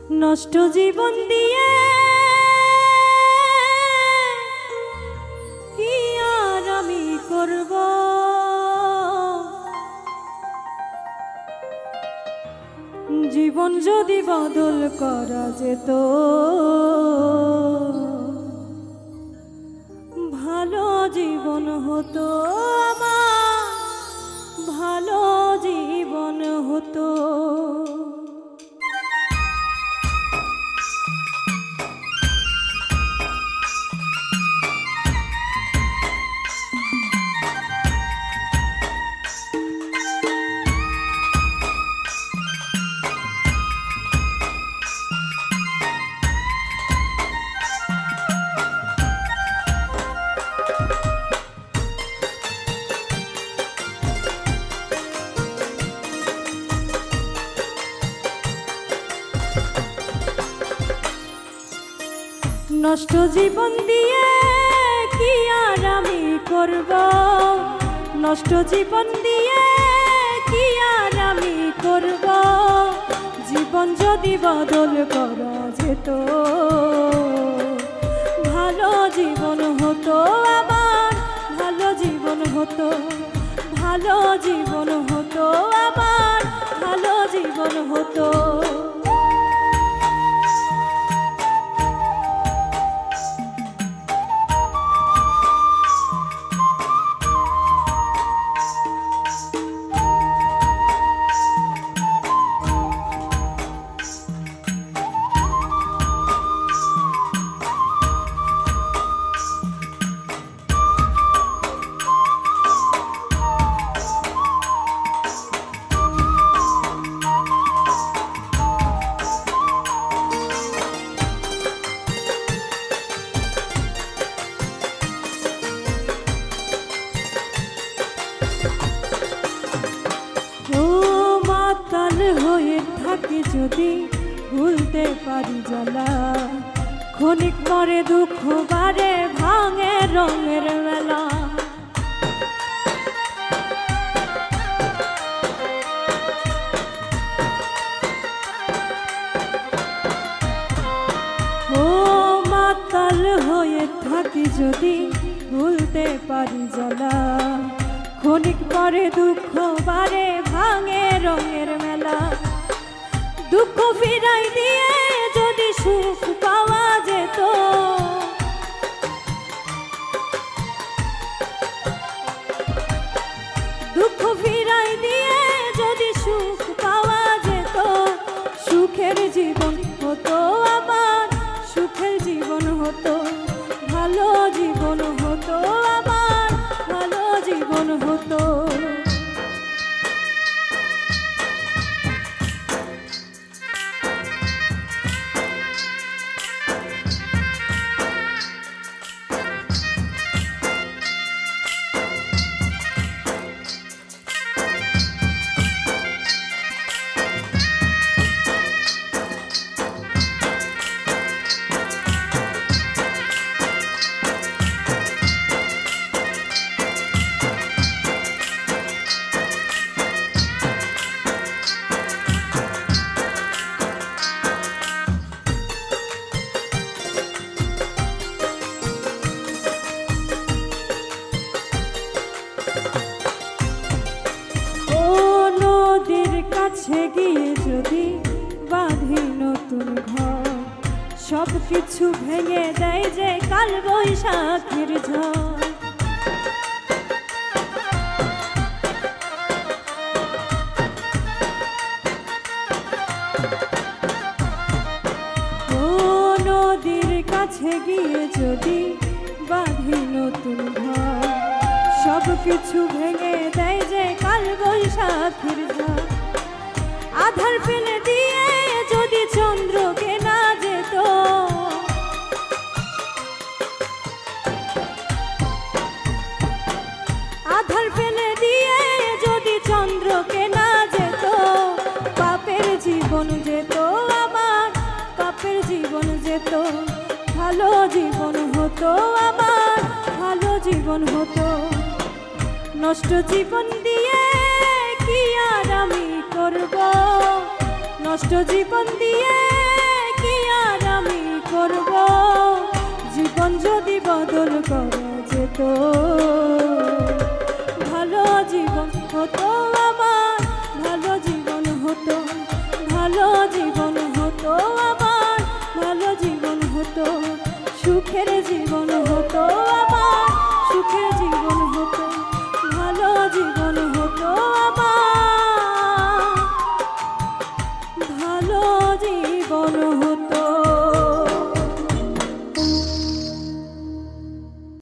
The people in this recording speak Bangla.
নষ্ট জীবন দিয়ে কি আর আমি করব, জীবন যদি বদল করা যেত ভালো জীবন হতো আমার, ভালো জীবন হতো। নষ্ট জীবন দিয়ে কি আর আমি করব, নষ্ট জীবন দিয়ে কি আর আমি করব, জীবন যদি বদল করা যেত ভালো জীবন হতো আমার, ভালো জীবন হতো, ভালো জীবন হতো আমার, ভালো জীবন হতো। হয়ে থাকি যদি ভুলতে পারি জ্বালা, ক্ষণিক পরে দুঃখ বারে ভাঙে রঙের মেলা। ও মাতাল হয়ে থাকি যদি ভুলতে পারি জ্বালা, ক্ষণিক পরে দুঃখ বারে ভাঙে রঙের মেলা। দুঃখ ফিরাই দিয়ে যদি সুখ পাওয়া যেত, দুঃখ ফিরাই দিয়ে যদি সুখ পাওয়া যেত, সুখের জীবন হতো আমার, সুখের জীবন হতো, ভালো জীবন হতো আমার, ভালো জীবন হতো। কাছে গিয়ে যদি বাঁধি নতুন ঘর, সব কিছু ভেঙে দেয় যে কাল বৈশাখের ঝড়। ও নদীর কাছে গিয়ে যদি বাঁধি নতুন ঘর, সব কিছু ভেঙে দেয় যে কাল বৈশাখের ঝড়। আধার ফেলে দিয়ে যদি চন্দ্রকে না যেত, আধার ফেলে দিয়ে যদি চন্দ্রকে না যেত, পাপের জীবন যেত আমার, পাপের জীবন যেত, ভালো জীবন হতো আমার, ভালো জীবন হতো। নষ্ট জীবন দিয়ে কি আর আমি করব, নষ্ট জীবন দিয়ে ভালো জীবন হতো